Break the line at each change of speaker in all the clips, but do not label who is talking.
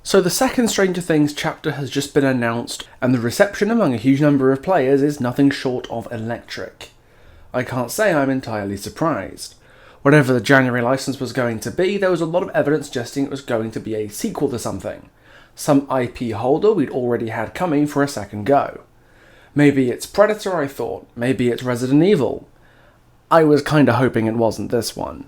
So the second Stranger Things chapter has just been announced, and the reception among a huge number of players is nothing short of electric. I can't say I'm entirely surprised. Whatever the January license was going to be, there was a lot of evidence suggesting it was going to be a sequel to something. Some IP holder we'd already had coming for a second go. Maybe it's Predator, I thought. Maybe it's Resident Evil. I was kinda hoping it wasn't this one.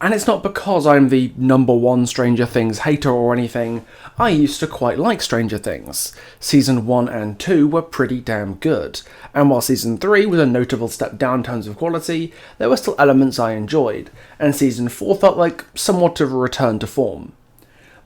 And it's not because I'm the #1 Stranger Things hater or anything. I used to quite like Stranger Things. Season 1 and 2 were pretty damn good, and while Season 3 was a notable step down in terms of quality, there were still elements I enjoyed, and Season 4 felt like somewhat of a return to form.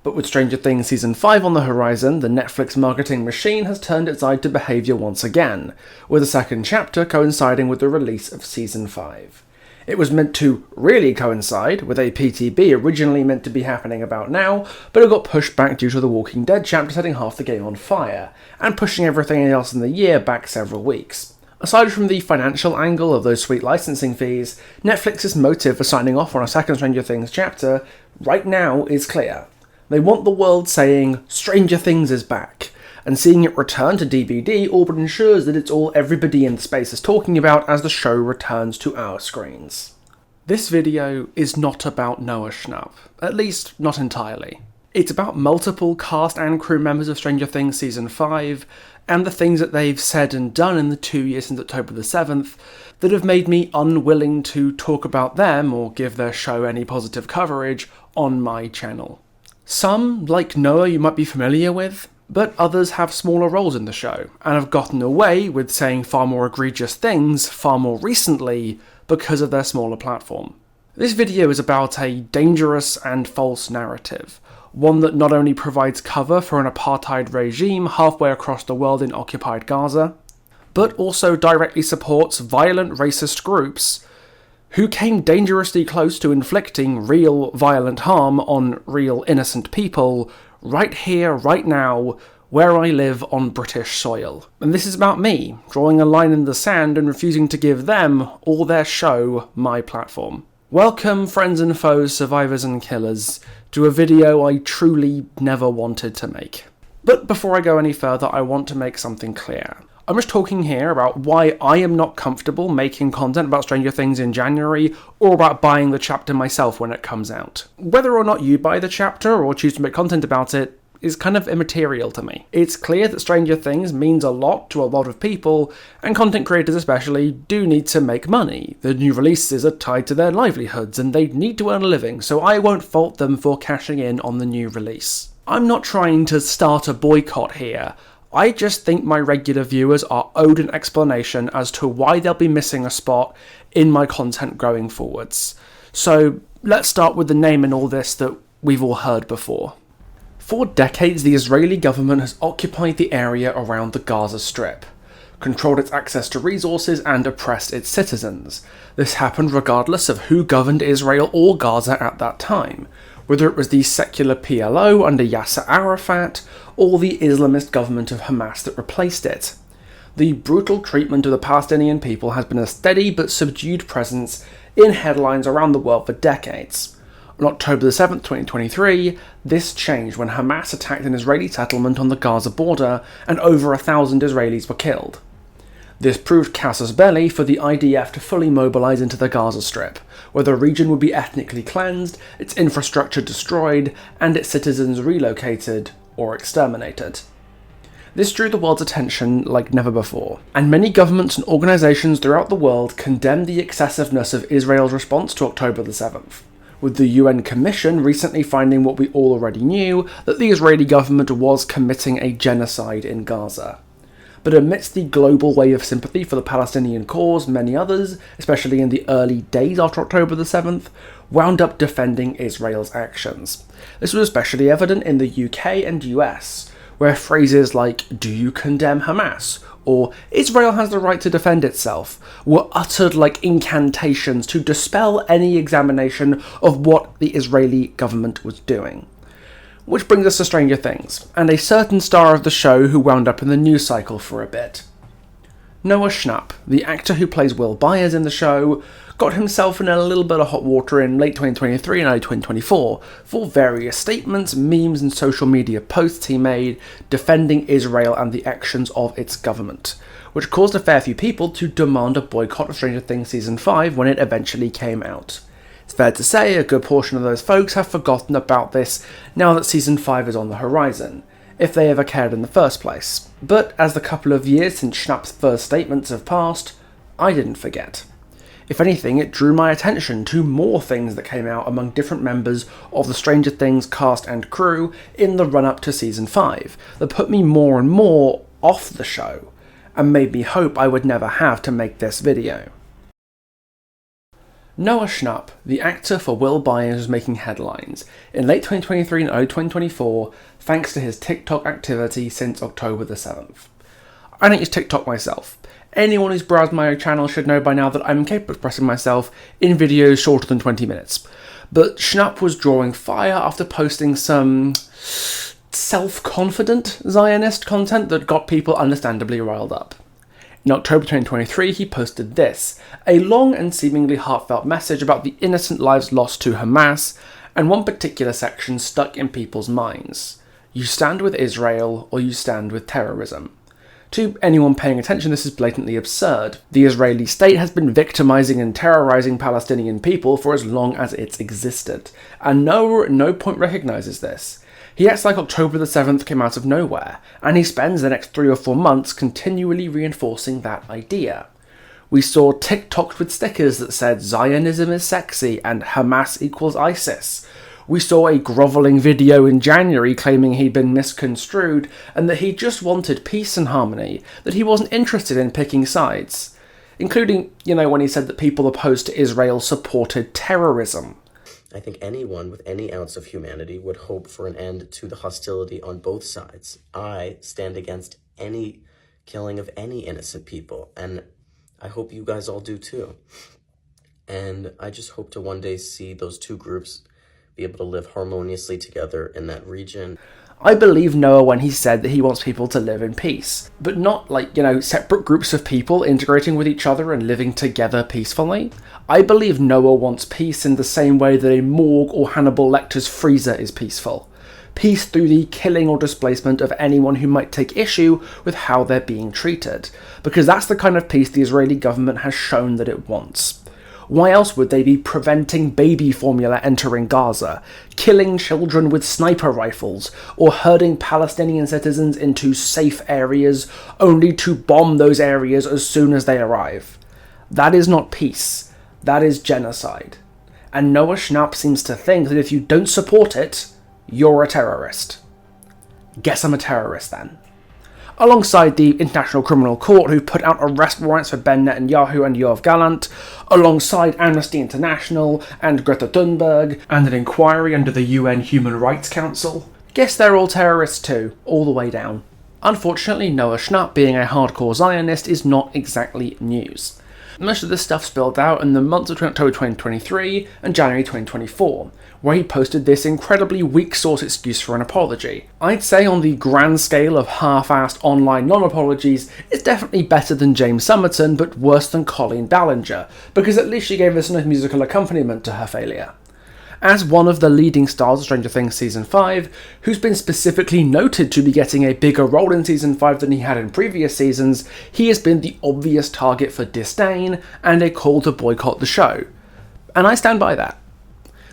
But with Stranger Things Season 5 on the horizon, the Netflix marketing machine has turned its eye to behaviour once again, with the second chapter coinciding with the release of Season 5. It was meant to really coincide with a PTB originally meant to be happening about now, but it got pushed back due to The Walking Dead chapter setting half the game on fire, and pushing everything else in the year back several weeks. Aside from the financial angle of those sweet licensing fees, Netflix's motive for signing off on a second Stranger Things chapter right now is clear. They want the world saying, Stranger Things is back, and seeing it return to DVD all but ensures that it's all everybody in the space is talking about as the show returns to our screens. This video is not about Noah Schnapp, at least not entirely. It's about multiple cast and crew members of Stranger Things Season 5, and the things that they've said and done in the 2 years since October the 7th that have made me unwilling to talk about them or give their show any positive coverage on my channel. Some, like Noah, you might be familiar with, but others have smaller roles in the show, and have gotten away with saying far more egregious things far more recently because of their smaller platform. This video is about a dangerous and false narrative, one that not only provides cover for an apartheid regime halfway across the world in occupied Gaza, but also directly supports violent racist groups who came dangerously close to inflicting real violent harm on real innocent people right here, right now, where I live on British soil. And this is about me, drawing a line in the sand and refusing to give them, or their show, my platform. Welcome, friends and foes, survivors and killers, to a video I truly never wanted to make. But before I go any further, I want to make something clear. I'm just talking here about why I am not comfortable making content about Stranger Things in January, or about buying the chapter myself when it comes out. Whether or not you buy the chapter or choose to make content about it is kind of immaterial to me. It's clear that Stranger Things means a lot to a lot of people, and content creators especially do need to make money. The new releases are tied to their livelihoods, and they need to earn a living, so I won't fault them for cashing in on the new release. I'm not trying to start a boycott here. I just think my regular viewers are owed an explanation as to why they'll be missing a spot in my content going forwards. So let's start with the name in all this that we've all heard before. For decades, the Israeli government has occupied the area around the Gaza Strip, controlled its access to resources and oppressed its citizens. This happened regardless of who governed Israel or Gaza at that time, whether it was the secular PLO under Yasser Arafat, or the Islamist government of Hamas that replaced it. The brutal treatment of the Palestinian people has been a steady but subdued presence in headlines around the world for decades. On October 7, 2023, this changed when Hamas attacked an Israeli settlement on the Gaza border and over 1,000 Israelis were killed. This proved casus belli for the IDF to fully mobilise into the Gaza Strip, where the region would be ethnically cleansed, its infrastructure destroyed, and its citizens relocated or exterminated. This drew the world's attention like never before, and many governments and organisations throughout the world condemned the excessiveness of Israel's response to October the 7th, with the UN Commission recently finding what we all already knew, that the Israeli government was committing a genocide in Gaza. But amidst the global wave of sympathy for the Palestinian cause, many others, especially in the early days after October the 7th, wound up defending Israel's actions. This was especially evident in the UK and US, where phrases like, "Do you condemn Hamas?" or "Israel has the right to defend itself" were uttered like incantations to dispel any examination of what the Israeli government was doing. Which brings us to Stranger Things, and a certain star of the show who wound up in the news cycle for a bit. Noah Schnapp, the actor who plays Will Byers in the show, got himself in a little bit of hot water in late 2023 and early 2024 for various statements, memes and social media posts he made defending Israel and the actions of its government, which caused a fair few people to demand a boycott of Stranger Things Season 5 when it eventually came out. It's fair to say a good portion of those folks have forgotten about this now that Season 5 is on the horizon, if they ever cared in the first place. But as the couple of years since Schnapp's first statements have passed, I didn't forget. If anything, it drew my attention to more things that came out among different members of the Stranger Things cast and crew in the run-up to Season 5 that put me more and more off the show, and made me hope I would never have to make this video. Noah Schnapp, the actor for Will Byers, was making headlines in late 2023 and early 2024 thanks to his TikTok activity since October the 7th. I don't use TikTok myself. Anyone who's browsed my channel should know by now that I'm capable of expressing myself in videos shorter than 20 minutes. But Schnapp was drawing fire after posting some self-confident Zionist content that got people understandably riled up. In October 2023, he posted this, a long and seemingly heartfelt message about the innocent lives lost to Hamas, and one particular section stuck in people's minds. You stand with Israel, or you stand with terrorism. To anyone paying attention, this is blatantly absurd. The Israeli state has been victimizing and terrorizing Palestinian people for as long as it's existed, and Noah at no point recognizes this. He acts like October the 7th came out of nowhere, and he spends the next 3 or 4 months continually reinforcing that idea. We saw TikToks with stickers that said Zionism is sexy and Hamas equals ISIS. We saw a grovelling video in January claiming he'd been misconstrued and that he just wanted peace and harmony, that he wasn't interested in picking sides. Including, when he said that people opposed to Israel supported terrorism.
I think anyone with any ounce of humanity would hope for an end to the hostility on both sides. I stand against any killing of any innocent people, and I hope you guys all do too. And I just hope to one day see those two groups be able to live harmoniously together in that region.
I believe Noah when he said that he wants people to live in peace, but not separate groups of people integrating with each other and living together peacefully. I believe Noah wants peace in the same way that a morgue or Hannibal Lecter's freezer is peaceful. Peace through the killing or displacement of anyone who might take issue with how they're being treated, because that's the kind of peace the Israeli government has shown that it wants. Why else would they be preventing baby formula entering Gaza, killing children with sniper rifles, or herding Palestinian citizens into safe areas only to bomb those areas as soon as they arrive? That is not peace. That is genocide. And Noah Schnapp seems to think that if you don't support it, you're a terrorist. Guess I'm a terrorist then. Alongside the International Criminal Court, who put out arrest warrants for Ben Netanyahu and Yoav Gallant, alongside Amnesty International and Greta Thunberg, and an inquiry under the UN Human Rights Council. Guess they're all terrorists too, all the way down. Unfortunately, Noah Schnapp being a hardcore Zionist is not exactly news. Most of this stuff spilled out in the months of October 2023 and January 2024, where he posted this incredibly weak source excuse for an apology. I'd say on the grand scale of half-assed online non-apologies, it's definitely better than James Somerton, but worse than Colleen Ballinger, because at least she gave us a nice musical accompaniment to her failure. As one of the leading stars of Stranger Things Season 5, who's been specifically noted to be getting a bigger role in Season 5 than he had in previous seasons, he has been the obvious target for disdain and a call to boycott the show. And I stand by that.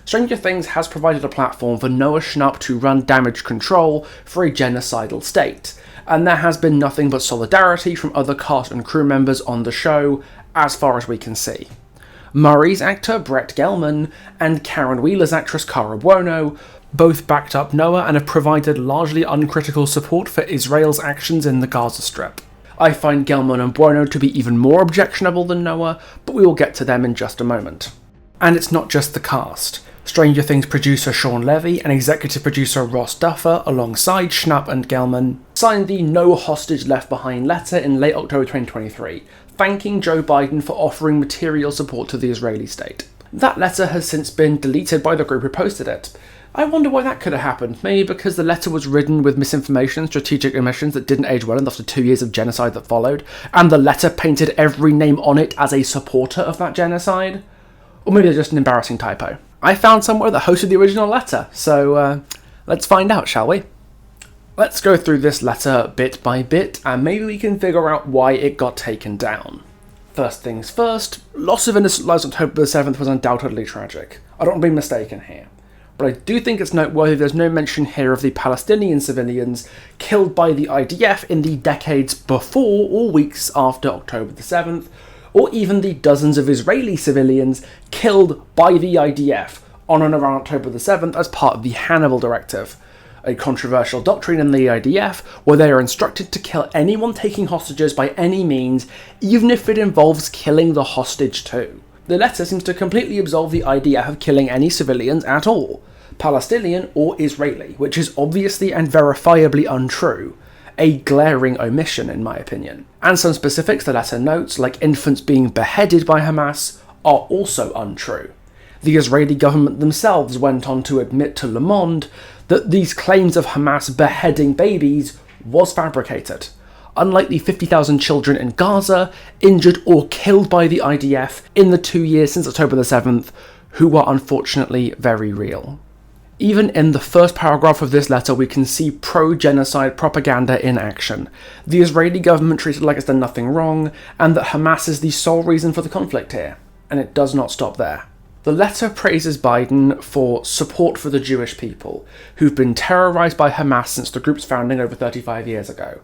Stranger Things has provided a platform for Noah Schnapp to run damage control for a genocidal state, and there has been nothing but solidarity from other cast and crew members on the show, as far as we can see. Murray's actor Brett Gelman and Karen Wheeler's actress Cara Buono both backed up Noah and have provided largely uncritical support for Israel's actions in the Gaza Strip. I find Gelman and Buono to be even more objectionable than Noah, but we will get to them in just a moment. And it's not just the cast. Stranger Things producer Sean Levy and executive producer Ross Duffer, alongside Schnapp and Gelman, signed the No Hostage Left Behind letter in late October 2023, thanking Joe Biden for offering material support to the Israeli state. That letter has since been deleted by the group who posted it. I wonder why that could have happened. Maybe because the letter was ridden with misinformation and strategic omissions that didn't age well after 2 years of genocide that followed, and the letter painted every name on it as a supporter of that genocide? Or maybe it's just an embarrassing typo. I found somewhere that hosted the original letter, so let's find out, shall we? Let's go through this letter bit by bit, and maybe we can figure out why it got taken down. First things first, loss of innocent lives on October the 7th was undoubtedly tragic. I don't want to be mistaken here. But I do think it's noteworthy there's no mention here of the Palestinian civilians killed by the IDF in the decades before or weeks after October the 7th, or even the dozens of Israeli civilians killed by the IDF on and around October the 7th as part of the Hannibal Directive, a controversial doctrine in the IDF where they are instructed to kill anyone taking hostages by any means, even if it involves killing the hostage too. The letter seems to completely absolve the IDF of killing any civilians at all, Palestinian or Israeli, which is obviously and verifiably untrue, a glaring omission in my opinion. And some specifics the letter notes, like infants being beheaded by Hamas, are also untrue. The Israeli government themselves went on to admit to Le Monde that these claims of Hamas beheading babies was fabricated, unlike the 50,000 children in Gaza injured or killed by the IDF in the 2 years since October the 7th, who are unfortunately very real. Even in the first paragraph of this letter, we can see pro-genocide propaganda in action. The Israeli government treats it like it's done nothing wrong, and that Hamas is the sole reason for the conflict here. And it does not stop there. The letter praises Biden for support for the Jewish people, who've been terrorised by Hamas since the group's founding over 35 years ago,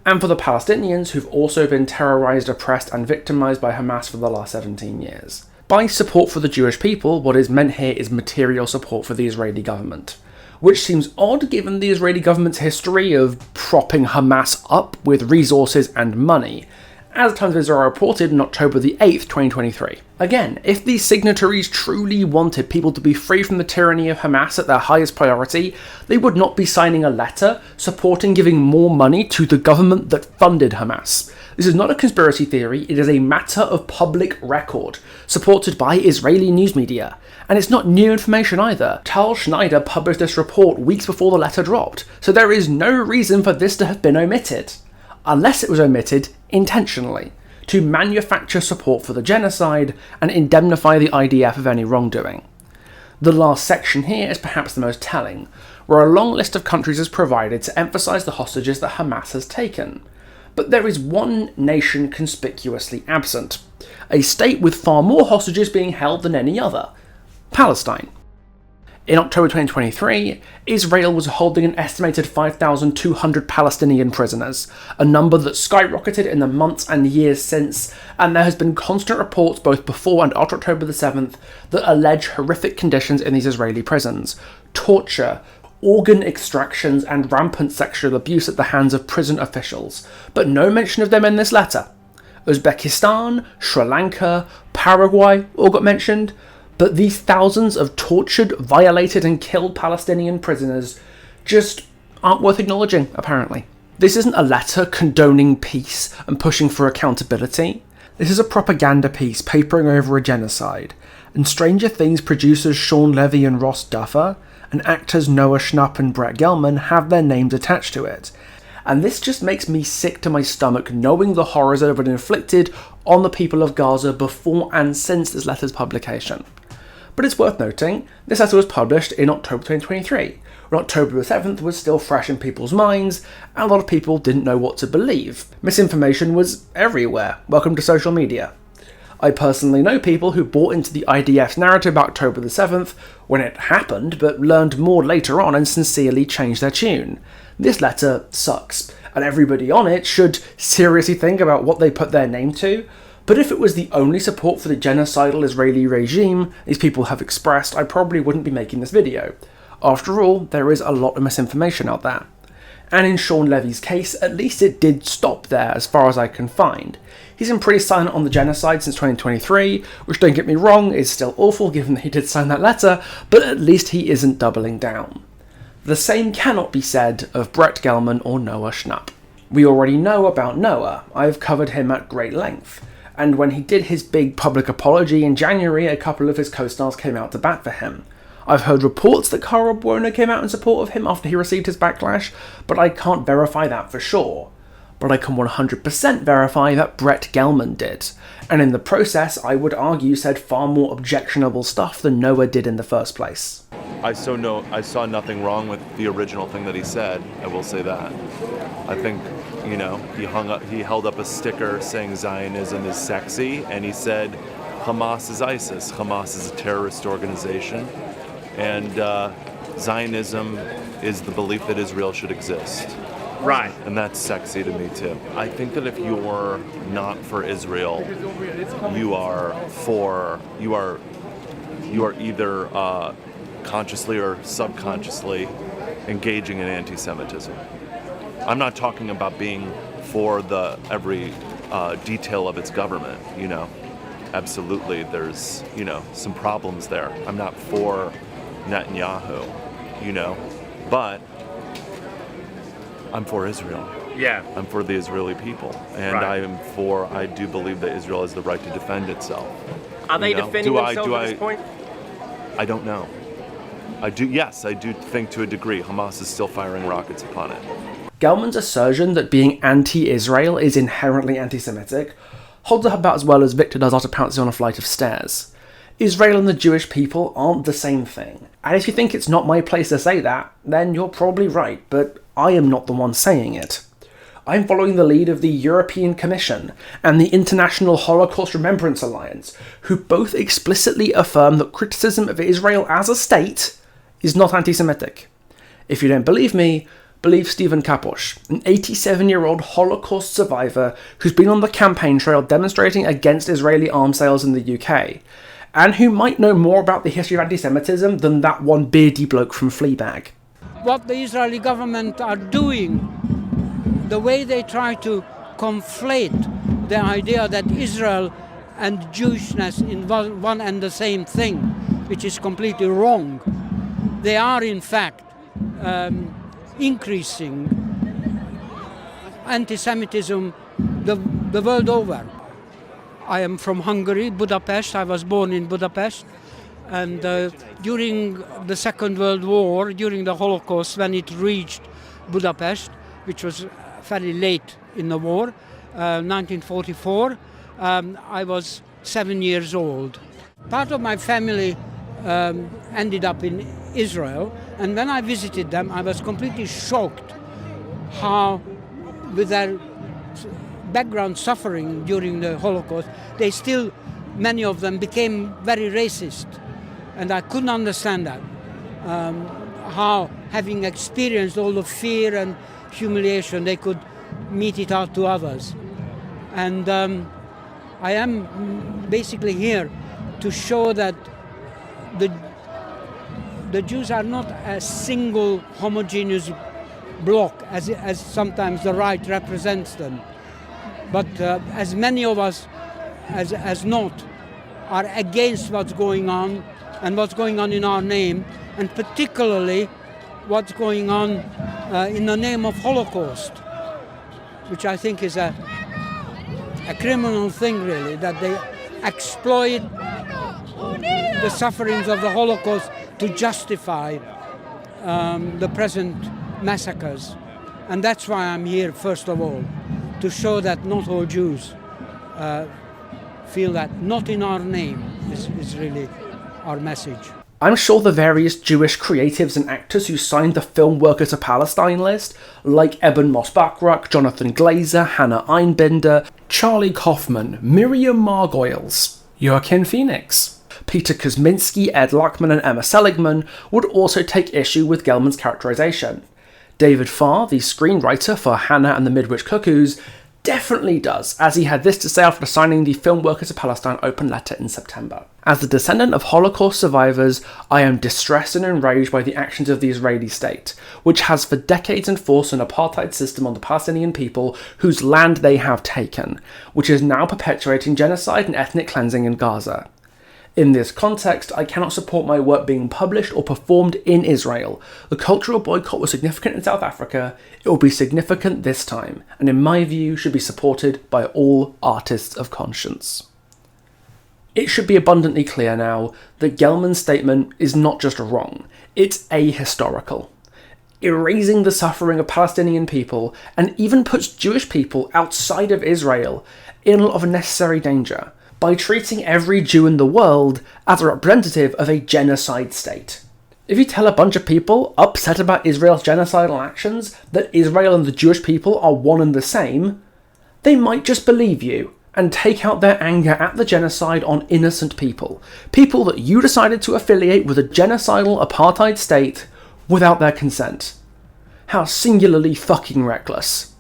and for the Palestinians who've also been terrorised, oppressed and victimised by Hamas for the last 17 years. By support for the Jewish people, what is meant here is material support for the Israeli government, which seems odd given the Israeli government's history of propping Hamas up with resources and money, as Times of Israel reported on October the 8th, 2023. Again, if these signatories truly wanted people to be free from the tyranny of Hamas at their highest priority, they would not be signing a letter supporting giving more money to the government that funded Hamas. This is not a conspiracy theory, it is a matter of public record, supported by Israeli news media. And it's not new information either. Tal Schneider published this report weeks before the letter dropped, so there is no reason for this to have been omitted. Unless it was omitted intentionally, to manufacture support for the genocide and indemnify the IDF of any wrongdoing. The last section here is perhaps the most telling, where a long list of countries is provided to emphasise the hostages that Hamas has taken. But there is one nation conspicuously absent, a state with far more hostages being held than any other: Palestine. In October 2023, Israel was holding an estimated 5,200 Palestinian prisoners, a number that skyrocketed in the months and years since, and there has been constant reports both before and after October the 7th that allege horrific conditions in these Israeli prisons: torture, organ extractions and rampant sexual abuse at the hands of prison officials, but no mention of them in this letter. Uzbekistan, Sri Lanka, Paraguay all got mentioned, but these thousands of tortured, violated and killed Palestinian prisoners just aren't worth acknowledging, apparently. This isn't a letter condoning peace and pushing for accountability. This is a propaganda piece papering over a genocide, and Stranger Things producers Sean Levy and Ross Duffer, and actors Noah Schnapp and Brett Gelman have their names attached to it. And this just makes me sick to my stomach knowing the horrors that have been inflicted on the people of Gaza before and since this letter's publication. But it's worth noting, this letter was published in October 2023, when October the 7th was still fresh in people's minds, and a lot of people didn't know what to believe. Misinformation was everywhere. Welcome to social media. I personally know people who bought into the IDF's narrative about October the 7th when it happened, but learned more later on and sincerely changed their tune. This letter sucks, and everybody on it should seriously think about what they put their name to. But if it was the only support for the genocidal Israeli regime these people have expressed, I probably wouldn't be making this video. After all, there is a lot of misinformation out there. And in Sean Levy's case, at least it did stop there as far as I can find. He's been pretty silent on the genocide since 2023, which, don't get me wrong, is still awful given that he did sign that letter, but at least he isn't doubling down. The same cannot be said of Brett Gelman or Noah Schnapp. We already know about Noah. I've covered him at great length. And when he did his big public apology in January, a couple of his co-stars came out to bat for him. I've heard reports that Cara Buono came out in support of him after he received his backlash, but I can't verify that for sure. But I can 100% verify that Brett Gelman did, and in the process I would argue said far more objectionable stuff than Noah did in the first place.
I saw nothing wrong with the original thing that he said, I will say that. I think, he held up a sticker saying Zionism is sexy, and he said Hamas is ISIS. Hamas is a terrorist organization, and Zionism is the belief that Israel should exist.
Right.
And that's sexy to me too. I think that if you're not for Israel, you are either consciously or subconsciously engaging in anti-Semitism. I'm not talking about being for every detail of its government, Absolutely, there's, some problems there. I'm not for Netanyahu, but I'm for Israel.
Yeah.
I'm for the Israeli people. And
Right.
I do believe that Israel has the right to defend itself.
Are they defending themselves at this point?
I don't know. I do think to a degree Hamas is still firing rockets upon it.
Gelman's assertion that being anti-Israel is inherently anti-Semitic holds up about as well as Victor does after pouncing on a flight of stairs. Israel and the Jewish people aren't the same thing, and if you think it's not my place to say that, then you're probably right, but I am not the one saying it. I'm following the lead of the European Commission and the International Holocaust Remembrance Alliance, who both explicitly affirm that criticism of Israel as a state is not anti-Semitic. If you don't believe me, believe Stephen Kaposh, an 87-year-old Holocaust survivor who's been on the campaign trail demonstrating against Israeli arms sales in the UK, and who might know more about the history of anti-Semitism than that one beardy bloke from Fleabag.
What the Israeli government are doing, the way they try to conflate the idea that Israel and Jewishness involve one and the same thing, which is completely wrong. They are in fact increasing anti-Semitism the world over. I am from Hungary, Budapest. I was born in Budapest. And during the Second World War, during the Holocaust, when it reached Budapest, which was very late in the war, 1944, I was 7 years old. Part of my family ended up in Israel, and when I visited them, I was completely shocked how, with their background suffering during the Holocaust, many of them became very racist. And I couldn't understand that. How, having experienced all the fear and humiliation, they could mete it out to others. And I am basically here to show that the Jews are not a single homogeneous bloc, as sometimes the right represents them. But as many of us as not are against what's going on, and what's going on in our name, and particularly what's going on in the name of Holocaust, which I think is a criminal thing, really, that they exploit the sufferings of the Holocaust to justify the present massacres. And that's why I'm here, first of all, to show that not all Jews feel that not in our name is really our message.
I'm sure the various Jewish creatives and actors who signed the Film Worker to Palestine list, like Eben Moss-Bachrach, Jonathan Glazer, Hannah Einbinder, Charlie Kaufman, Miriam Margoyles, Joaquin Phoenix, Peter Kosminski, Ed Luckman and Emma Seligman would also take issue with Gelman's characterization. David Farr, the screenwriter for Hannah and the Midwich Cuckoos, definitely does, as he had this to say after signing the Film Workers of Palestine open letter in September. As a descendant of Holocaust survivors, I am distressed and enraged by the actions of the Israeli state, which has for decades enforced an apartheid system on the Palestinian people whose land they have taken, which is now perpetuating genocide and ethnic cleansing in Gaza. In this context, I cannot support my work being published or performed in Israel. The cultural boycott was significant in South Africa, it will be significant this time, and in my view should be supported by all artists of conscience. It should be abundantly clear now that Gelman's statement is not just wrong, it's ahistorical. Erasing the suffering of Palestinian people and even puts Jewish people outside of Israel in a lot of necessary danger by treating every Jew in the world as a representative of a genocide state. If you tell a bunch of people upset about Israel's genocidal actions that Israel and the Jewish people are one and the same, they might just believe you and take out their anger at the genocide on innocent people. People that you decided to affiliate with a genocidal apartheid state without their consent. How singularly fucking reckless.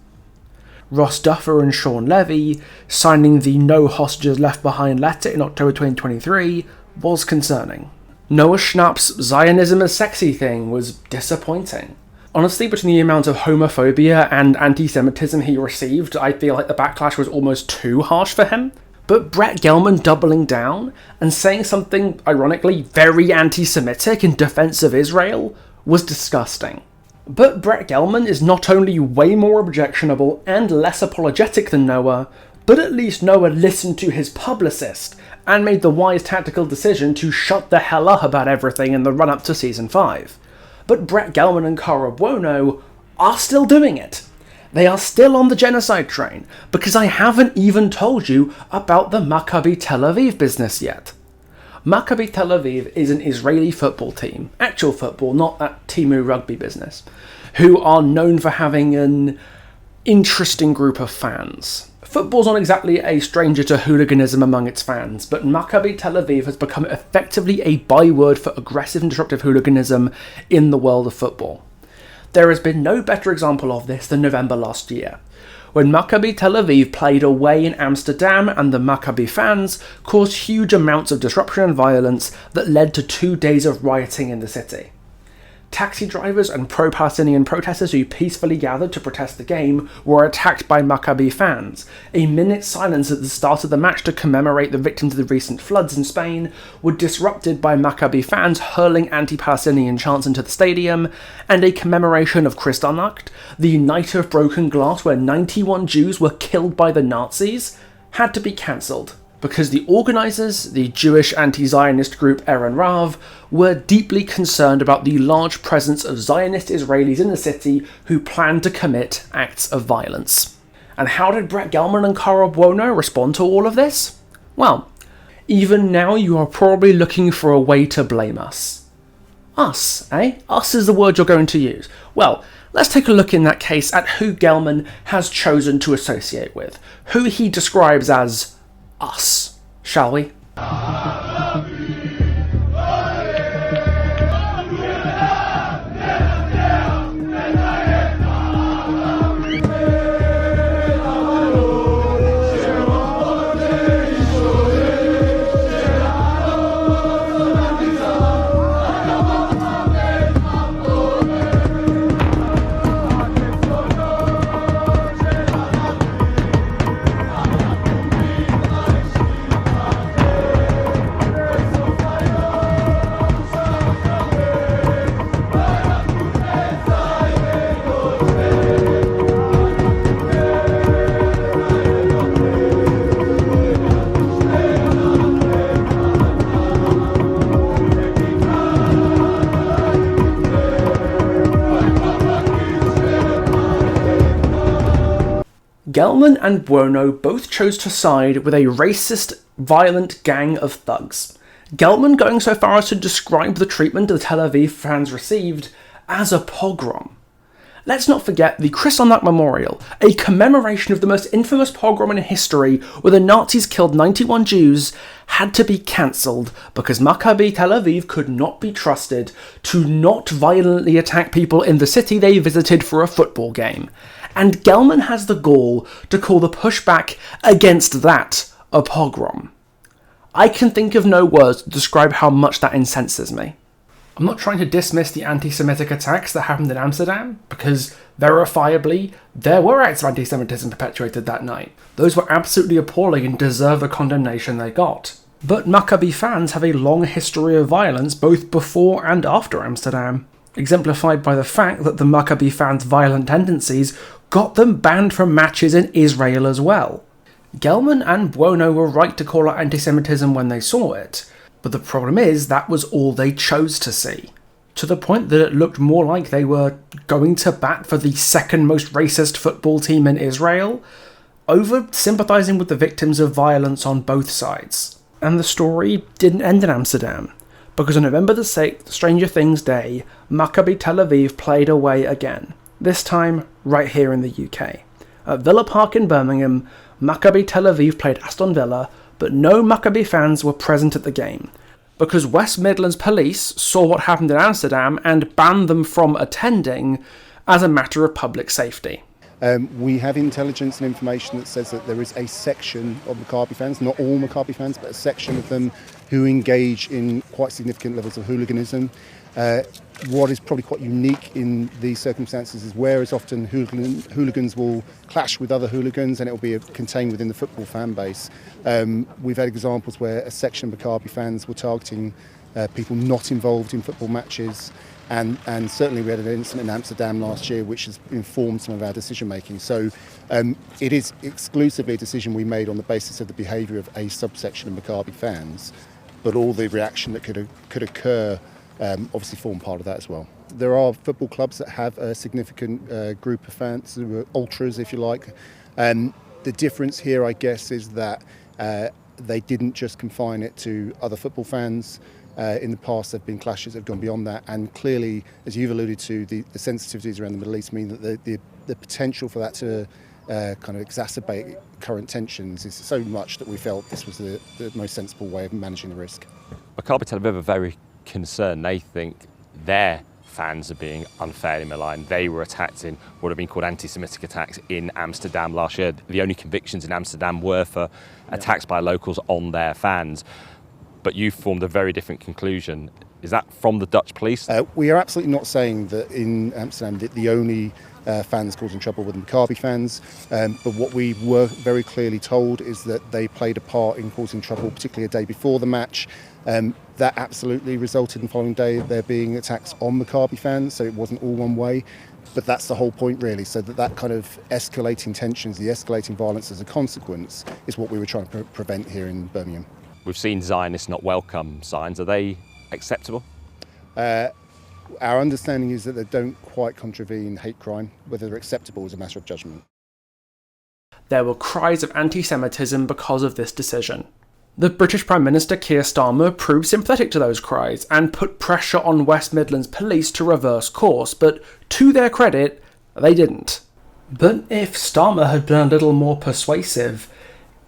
Ross Duffer and Sean Levy signing the No Hostages Left Behind letter in October 2023 was concerning. Noah Schnapp's Zionism is sexy thing was disappointing. Honestly, between the amount of homophobia and antisemitism he received, I feel like the backlash was almost too harsh for him. But Brett Gelman doubling down and saying something, ironically, very anti-Semitic in defense of Israel was disgusting. But Brett Gelman is not only way more objectionable and less apologetic than Noah, but at least Noah listened to his publicist and made the wise tactical decision to shut the hell up about everything in the run-up to Season 5. But Brett Gelman and Cara Buono are still doing it. They are still on the genocide train, because I haven't even told you about the Maccabi Tel Aviv business yet. Maccabi Tel Aviv is an Israeli football team, actual football, not that Timu rugby business, who are known for having an interesting group of fans. Football's not exactly a stranger to hooliganism among its fans, but Maccabi Tel Aviv has become effectively a byword for aggressive and disruptive hooliganism in the world of football. There has been no better example of this than November last year, when Maccabi Tel Aviv played away in Amsterdam and the Maccabi fans caused huge amounts of disruption and violence that led to 2 days of rioting in the city. Taxi drivers and pro-Palestinian protesters who peacefully gathered to protest the game were attacked by Maccabi fans. A minute's silence at the start of the match to commemorate the victims of the recent floods in Spain were disrupted by Maccabi fans hurling anti-Palestinian chants into the stadium, and a commemoration of Kristallnacht, the night of broken glass where 91 Jews were killed by the Nazis, had to be cancelled, because the organisers, the Jewish anti-Zionist group Eren Rav, were deeply concerned about the large presence of Zionist Israelis in the city who planned to commit acts of violence. And how did Brett Gelman and Cara Buono respond to all of this? Well, even now you are probably looking for a way to blame us. Us, eh? Us is the word you're going to use. Well, let's take a look in that case at who Gelman has chosen to associate with, who he describes as us, shall we? Gelman and Buono both chose to side with a racist, violent gang of thugs. Gelman going so far as to describe the treatment the Tel Aviv fans received as a pogrom. Let's not forget the Kristallnacht Memorial, a commemoration of the most infamous pogrom in history where the Nazis killed 91 Jews, had to be cancelled because Maccabi Tel Aviv could not be trusted to not violently attack people in the city they visited for a football game. And Gelman has the gall to call the pushback against that a pogrom. I can think of no words to describe how much that incenses me. I'm not trying to dismiss the anti-Semitic attacks that happened in Amsterdam, because verifiably there were acts of anti-Semitism perpetuated that night. Those were absolutely appalling and deserve the condemnation they got. But Maccabi fans have a long history of violence both before and after Amsterdam, exemplified by the fact that the Maccabi fans' violent tendencies got them banned from matches in Israel as well. Gelman and Buono were right to call out antisemitism when they saw it, but the problem is that was all they chose to see. To the point that it looked more like they were going to bat for the second most racist football team in Israel, over sympathising with the victims of violence on both sides. And the story didn't end in Amsterdam, because on November the 6th, Stranger Things Day, Maccabi Tel Aviv played away again, this time right here in the UK. At Villa Park in Birmingham, Maccabi Tel Aviv played Aston Villa, but no Maccabi fans were present at the game, because West Midlands police saw what happened in Amsterdam and banned them from attending as a matter of public safety.
We have intelligence and information that says that there is a section of Maccabi fans, not all Maccabi fans, but a section of them who engage in quite significant levels of hooliganism. What is probably quite unique in these circumstances is whereas often hooligans will clash with other hooligans and it will be contained within the football fan base. We've had examples where a section of Maccabi fans were targeting people not involved in football matches, and certainly we had an incident in Amsterdam last year which has informed some of our decision making. So it is exclusively a decision we made on the basis of the behaviour of a subsection of Maccabi fans, but all the reaction that could occur obviously form part of that as well. There are football clubs that have a significant group of fans, who are ultras if you like. The difference here, I guess, is that they didn't just confine it to other football fans. In the past there have been clashes that have gone beyond that, and clearly, as you've alluded to, the sensitivities around the Middle East mean that the potential for that to kind of exacerbate current tensions is so much that we felt this was the most sensible way of managing the risk.
Maccabi Tel Aviv are very concerned. They think their fans are being unfairly maligned. They were attacked in what have been called anti-Semitic attacks in Amsterdam last year. The only convictions in Amsterdam were for attacks by locals on their fans. But you formed a very different conclusion. Is that from the Dutch police?
We are absolutely not saying that in Amsterdam that the only fans causing trouble were the Maccabi fans, but what we were very clearly told is that they played a part in causing trouble, particularly a day before the match. That absolutely resulted in the following day there being attacks on Maccabi fans, so it wasn't all one way. But that's the whole point really, so that kind of escalating tensions, the escalating violence as a consequence is what we were trying to prevent here in Birmingham.
We've seen Zionists not welcome signs. Are they acceptable?
Our understanding is that they don't quite contravene hate crime. Whether they're acceptable is a matter of judgment.
There were cries of anti-Semitism because of this decision. The British Prime Minister Keir Starmer proved sympathetic to those cries and put pressure on West Midlands police to reverse course, but to their credit, they didn't. But if Starmer had been a little more persuasive,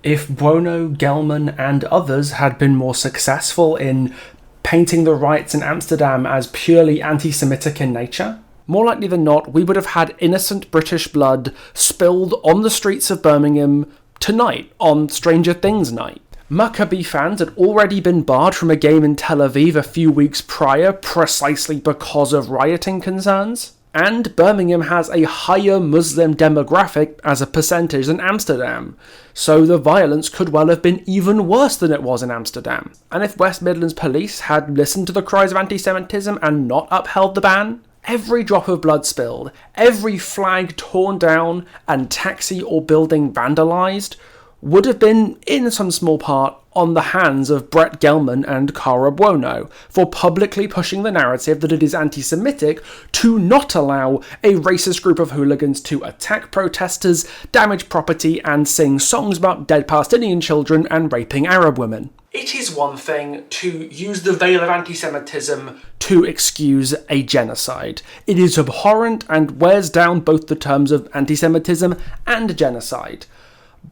if Buono, Gelman and others had been more successful in painting the riots in Amsterdam as purely anti-Semitic in nature, more likely than not we would have had innocent British blood spilled on the streets of Birmingham tonight, on Stranger Things night. Maccabi fans had already been barred from a game in Tel Aviv a few weeks prior precisely because of rioting concerns. And Birmingham has a higher Muslim demographic as a percentage than Amsterdam, so the violence could well have been even worse than it was in Amsterdam. And if West Midlands police had listened to the cries of anti-Semitism and not upheld the ban, every drop of blood spilled, every flag torn down and taxi or building vandalised would have been, in some small part, on the hands of Brett Gelman and Cara Buono for publicly pushing the narrative that it is anti-Semitic to not allow a racist group of hooligans to attack protesters, damage property and sing songs about dead Palestinian children and raping Arab women. It is one thing to use the veil of anti-Semitism to excuse a genocide. It is abhorrent and wears down both the terms of anti-Semitism and genocide.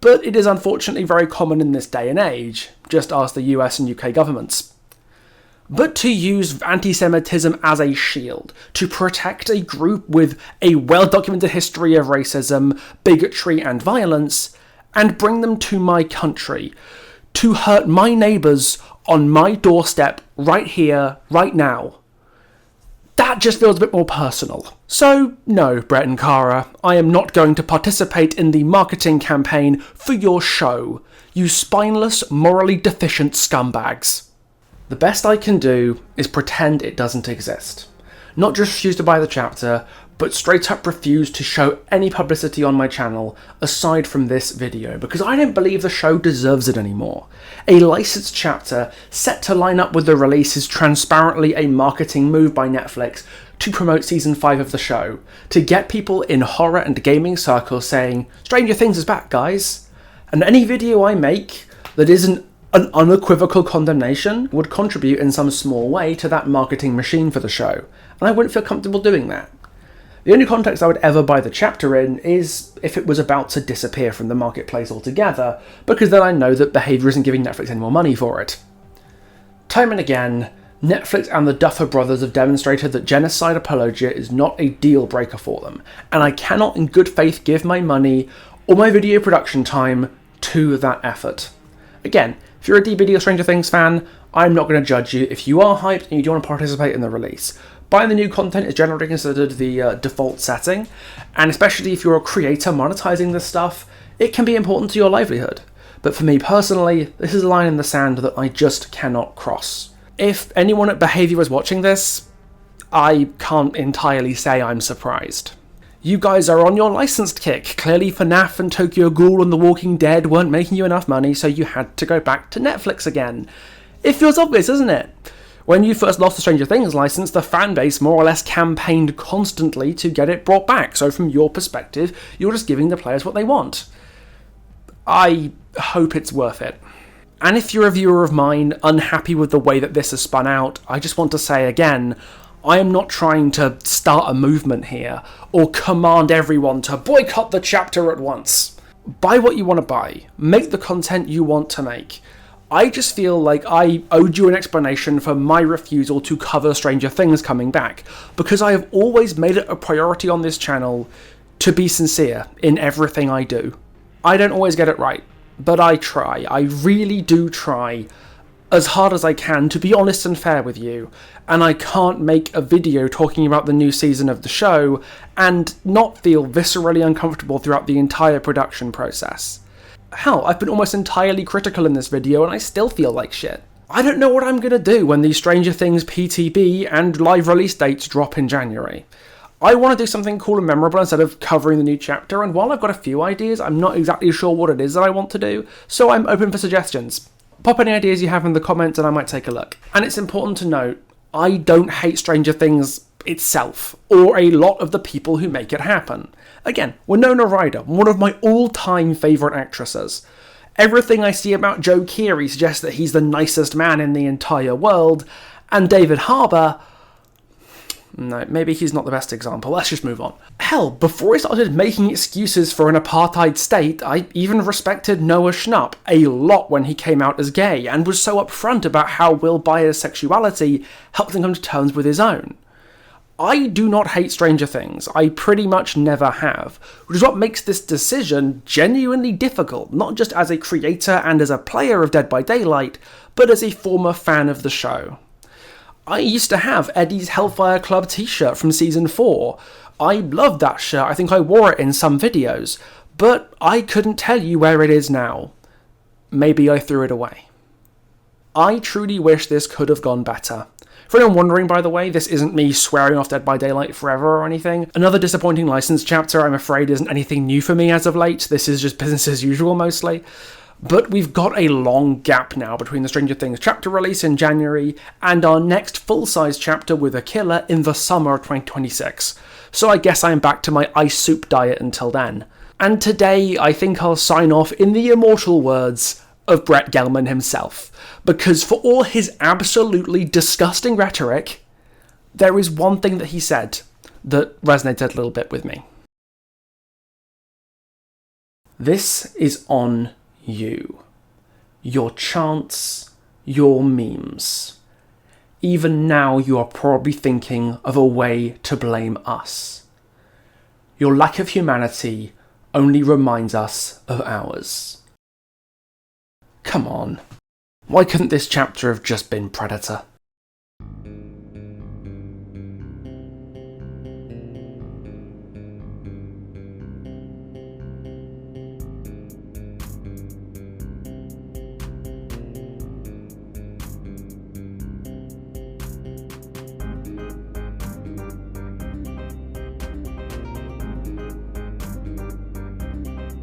But it is unfortunately very common in this day and age. Just ask the US and UK governments. But to use anti-Semitism as a shield, to protect a group with a well-documented history of racism, bigotry and violence, and bring them to my country, to hurt my neighbours on my doorstep right here, right now, that just feels a bit more personal. So, no, Brett and Cara, I am not going to participate in the marketing campaign for your show, you spineless, morally deficient scumbags. The best I can do is pretend it doesn't exist. Not just refuse to buy the chapter, but straight up refused to show any publicity on my channel aside from this video, because I don't believe the show deserves it anymore. A licensed chapter set to line up with the release is transparently a marketing move by Netflix to promote season 5 of the show, to get people in horror and gaming circles saying, Stranger Things is back, guys. And any video I make that isn't an unequivocal condemnation would contribute in some small way to that marketing machine for the show, and I wouldn't feel comfortable doing that. The only context I would ever buy the chapter in is if it was about to disappear from the marketplace altogether, because then I know that behaviour isn't giving Netflix any more money for it. Time and again, Netflix and the Duffer Brothers have demonstrated that genocide apologia is not a deal breaker for them, and I cannot in good faith give my money or my video production time to that effort. Again, if you're a DVD or Stranger Things fan, I'm not going to judge you. If you are hyped and you do want to participate in the release, buying the new content is generally considered the default setting, and especially if you're a creator monetizing this stuff, it can be important to your livelihood. But for me personally, this is a line in the sand that I just cannot cross. If anyone at Behaviour is watching this, I can't entirely say I'm surprised. You guys are on your licensed kick. Clearly FNAF and Tokyo Ghoul and The Walking Dead weren't making you enough money, so you had to go back to Netflix again. It feels obvious, doesn't it? When you first lost the Stranger Things license, the fanbase more or less campaigned constantly to get it brought back, so from your perspective, you're just giving the players what they want. I hope it's worth it. And if you're a viewer of mine unhappy with the way that this has spun out, I just want to say again, I am not trying to start a movement here, or command everyone to boycott the chapter at once. Buy what you want to buy. Make the content you want to make. I just feel like I owed you an explanation for my refusal to cover Stranger Things coming back, because I have always made it a priority on this channel to be sincere in everything I do. I don't always get it right, but I try. I really do try as hard as I can to be honest and fair with you, and I can't make a video talking about the new season of the show and not feel viscerally uncomfortable throughout the entire production process. Hell, I've been almost entirely critical in this video and I still feel like shit. I don't know what I'm gonna do when these Stranger Things PTB and live release dates drop in January. I want to do something cool and memorable instead of covering the new chapter, and while I've got a few ideas, I'm not exactly sure what it is that I want to do, so I'm open for suggestions. Pop any ideas you have in the comments and I might take a look. And it's important to note, I don't hate Stranger Things itself, or a lot of the people who make it happen. Again, Winona Ryder, one of my all-time favourite actresses. Everything I see about Joe Keery suggests that he's the nicest man in the entire world, and David Harbour, no, maybe he's not the best example, let's just move on. Hell, before I started making excuses for an apartheid state, I even respected Noah Schnapp a lot when he came out as gay, and was so upfront about how Will Byers' sexuality helped him come to terms with his own. I do not hate Stranger Things, I pretty much never have, which is what makes this decision genuinely difficult, not just as a creator and as a player of Dead by Daylight, but as a former fan of the show. I used to have Eddie's Hellfire Club t-shirt from season 4. I loved that shirt, I think I wore it in some videos, but I couldn't tell you where it is now. Maybe I threw it away. I truly wish this could have gone better. For anyone wondering, by the way, this isn't me swearing off Dead by Daylight forever or anything. Another disappointing license chapter, I'm afraid, isn't anything new for me as of late. This is just business as usual mostly. But we've got a long gap now between the Stranger Things chapter release in January and our next full-size chapter with a killer in the summer of 2026. So I guess I'm back to my ice soup diet until then. And today I think I'll sign off in the immortal words of Brett Gelman himself. Because for all his absolutely disgusting rhetoric, there is one thing that he said that resonated a little bit with me. This is on you. Your chants, your memes. Even now you are probably thinking of a way to blame us. Your lack of humanity only reminds us of ours. Come on. Why couldn't this chapter have just been Predator?